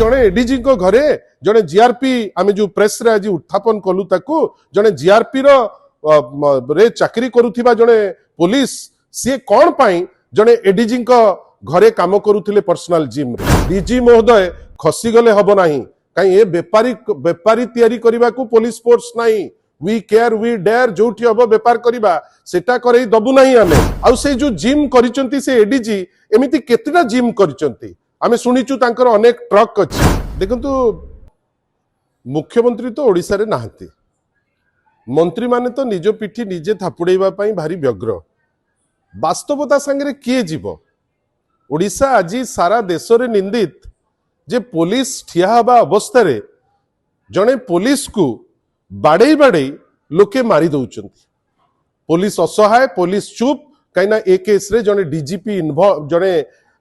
जड़े एडीजी घरे जड़े जीआरपी आम जो प्रेस रे आज उत्थापन कलु ताकू जड़े जीआरपी रे चाकरी करुथिबा जड़े पुलिस सी कौन पाई जड़े एडीजी घरे काम करुथिले पर्सनल जिम रे डीजी महोदय खसी गले हबो नाही कहीं ए बेपारी तैयारी करबा को पुलिस फोर्स नाही वी केयर वी डेयर जोठी हबो बेपार करबा सेटा करई दबु नाही आमे आ से जो जिम करिसंती से एडीजी एमिति केतेटा जिम करिसंती आमे सुनिचु तांकर अनेक ट्रक अछि देखंतु मुख्यमंत्री तो ओडिसा रे नाहंती मंत्री माने तो निज पिठी निजे थापुड़ेबा पई भारी व्यग्र वास्तवता संगे किए जीव ओडिसा आज सारा देश रे निंदित जे पुलिस ठिया हबा अवस्था रे जणे पुलिस को बाड़े बाड़े लोके मारी दउचंती पुलिस असहाय पुलिस चुप कहीं ए केस रे जणे डीजीपी इन्वॉल्व जणे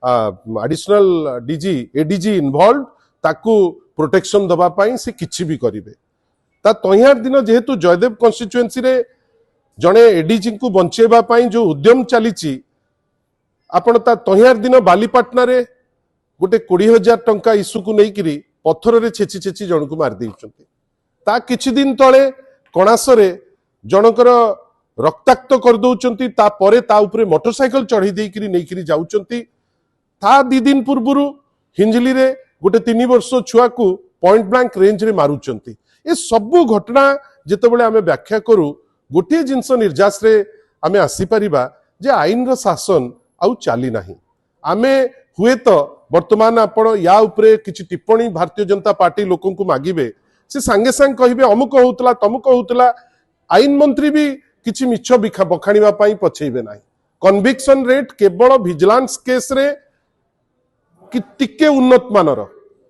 एडिशनल डीजी एडीजी इन्वॉल्व ताकू प्रोटेक्शन दबा पाई से किछि भी करिवे ता तहियार दिन जेहेतु जयदेव कॉन्स्टिट्यूएंसी रे जणे एडीजी को बंचेबा पाई जो उद्यम चलीची आपण ता तहियार दिन बालीपाटना रे गोटे 20,000 टंका इश्यू को लेकिरी पत्थर रे छेची छेची जन को मार देइचंती ता किछि दिन तळे कणासरे जनकर रक्ताक्त कर दउचंती ता परे ता ऊपर मोटरसाइकिल चढ़ी देइकिरी नेकिरी जाउचंती ता 2 दिन पूर्वरु हिंजली रे गोटे 3 वर्ष छुआ को पॉइंट ब्लैंक रेंज रे मारुचंती ए सबु घटना जेतेबेले आमे व्याख्या करू गोटे जिंस निर्जास रे आमे आसी परिबा जे आईन रो शासन आउ चाली नाही आमे हुए तो वर्तमान आपण या उपरे किछि टिप्पणी भारतीय जनता पार्टी लोकन को मागिबे से संगे संग कहिबे अमुक होउतला तमुक होउतला आईन मंत्री भी किछि मिछ बखाणीबा पई पछेइबे नाही कन्विक्शन रेट केवल विजिलेंस केस रे कि टिके उन्नत मानर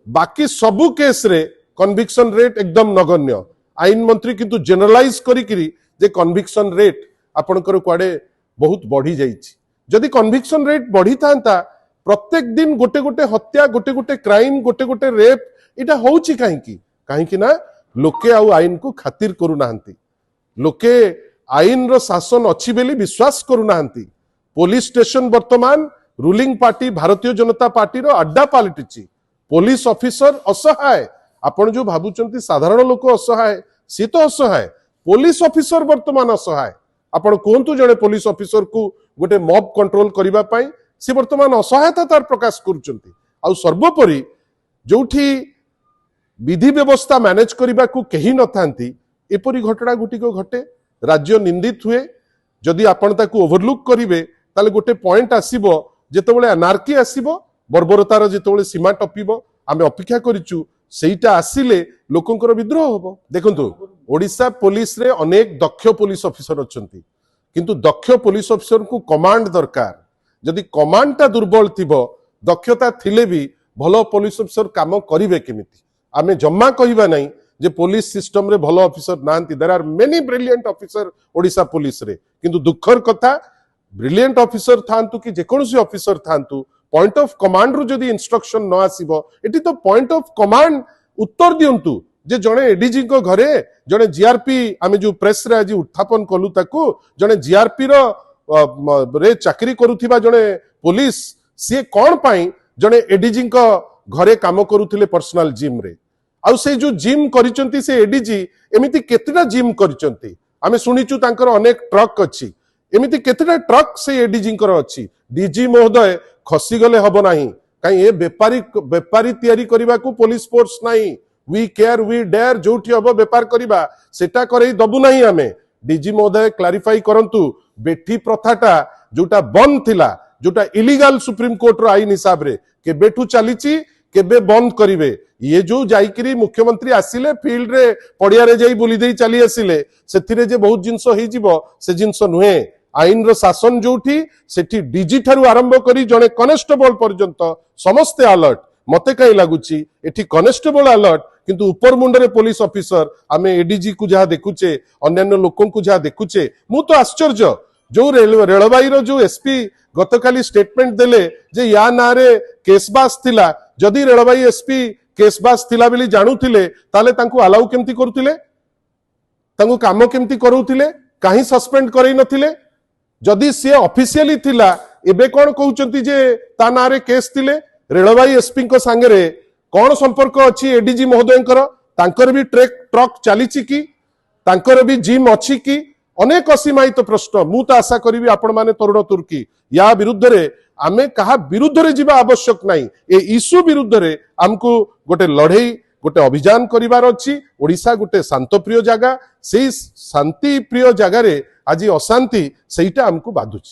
बाकी सबु केस रे कन्विक्शन रेट एकदम नगण्य आईन मंत्री किंतु जनरलाइज करिकिरी जे कन्विक्शन रेट आपनकर कुआडे बहुत बढ़ी जाइछि जदि कन्विक्शन रेट बढ़ी थांता प्रत्येक दिन गोटे गोटे हत्या गोटे गोटे क्राइम गोटे गोटे रेप इटा होउछि काहेकि ना लोके आउ आईन को खातिर करू नाहंती लोके आईन रो शासन अछि बेली विश्वास करू नाहंती पुलिस स्टेशन वर्तमान ruling party Bharatiya Janata party रो अड्डा पलटिछि पुलिस ऑफिसर असहाय आपण जो भाबुचंती साधारण लोक असहाय सी तो असहाय पुलिस ऑफिसर वर्तमान असहाय आपण कोंतु जणे पुलिस ऑफिसर को गोटे मॉब कंट्रोल करिबा पई से वर्तमान असहायता तार प्रकाश करुचंती आ सर्वोपरि जोठी विधि व्यवस्था मैनेज करबा को कहीं न थांती एपरी घटना गुटिक घटे राज्य निंदित हुए जदि आपण ताकू ओवरलुक करिवे ताले गोटे पॉइंट आसीबो जेतेबेले अनार्की आसीबो बर्बरतार जेतेबेले सीमा टपिबो आमे अपेक्षा करिचु सेईटा आसिले लोकंकर विद्रोह होबो देखंतु ओडिसा पुलिस रे अनेक दक्ष पुलिस ऑफिसर अछंती किंतु दक्ष पुलिस ऑफिसर को कमांड दरकार जदि कमांडटा दुर्बल थिबो दक्षता थिले भी भलो पुलिस ऑफिसर काम करिवे केमिति आमे जम्मा कहिबा नाही जे पुलिस सिस्टम रे भलो ऑफिसर नांती there are many brilliant officer Odisha police रे किंतु दुखर कथा ब्रिलियंट ऑफिसर थांतु कि जे कोनसी ऑफिसर थांतु पॉइंट ऑफ कमांड रु जदि इंस्ट्रक्शन न आसीबो एटी तो पॉइंट ऑफ कमांड उत्तर दियंतु जे जणे एडीजी को घरे जणे जीआरपी आमे जो प्रेस रे आज उत्थापन कलु ताकू जणे जीआरपी रे चाकरी करुथिबा जणे पुलिस सी कौन पाई जणे एडीजी घरे काम करुथिले पर्सनल जिम रे आ से जो जिम करिसंती से एडीजी एमिति केतेटा जिम करिसंती आमे सुनिचु तांकर अनेक ट्रक अछि एमिति केतेटा ट्रक से एडीजी अछि डीजी महोदय खसी गले हबो नाही कहीं ए बेपारी तैयारी करबा को पुलिस फोर्स नाही वी केयर वी डेयर जोठी हबो बेपार करबा सेटा करई दबु नाही आमे डीजी महोदय क्लारिफाई करंतु बेठी प्रथाटा जोटा बंद थिला जोटा इलीगल सुप्रीम कोर्ट रो आईन हिसाब रे के बेठू चलीची केबे बंद करिवे ये जो जाइकरी मुख्यमंत्री आसिले फील्ड रे पड़िया रे जाई बुली देई चली आसिले सेथिरे जे बहुत जिंस होई जिवो से जिंस नुहे आईन रो शासन जोठी सेठी डीजी थारु आरंभ करी जणे कनेस्टेबल पर्यंत समस्त अलर्ट मते कई लागुची एठी कनेस्टेबल अलर्ट किंतु ऊपर मुंडरे पुलिस ऑफिसर आमे एडीजी को जहा देखुचे अन्य लोकन को जहा देखुचे मु तो आश्चर्य जो रेलवाई रो जो एसपी गतकाली स्टेटमेंट देले जे या नारे केसबास थिला जदि रेलवाई एसपी केसबास थिला बेली जानुथिले ताले तांको अलाउ केमती करूथिले तांको काम केमती करूथिले काहे सस्पेंड करई नथिले जदि से ऑफिशियली थिला एबे कोन कहउचंती जे ता नारे केस थिले रेलवाई एसपी को संगे कौन संपर्क अच्छी एडीजी महोदयंकर तांकर भी ट्रक चलीची कि तांकर भी जिम अच्छी कि अनेक असीमायित प्रश्न मु तो आशा करी आपण माने तरुण तुर्की या विरुद्ध रे आमे कहा विरुद्ध रे जीवा आवश्यक नहीं ए इश्यू विरुद्ध रे हमको गोटे लड़ई गोटे अभियान करिवार अछि ओडिशा गोटे शांतप्रिय जगह से शांति प्रिय जगार आज अशांति सेटा हमको बाधुची।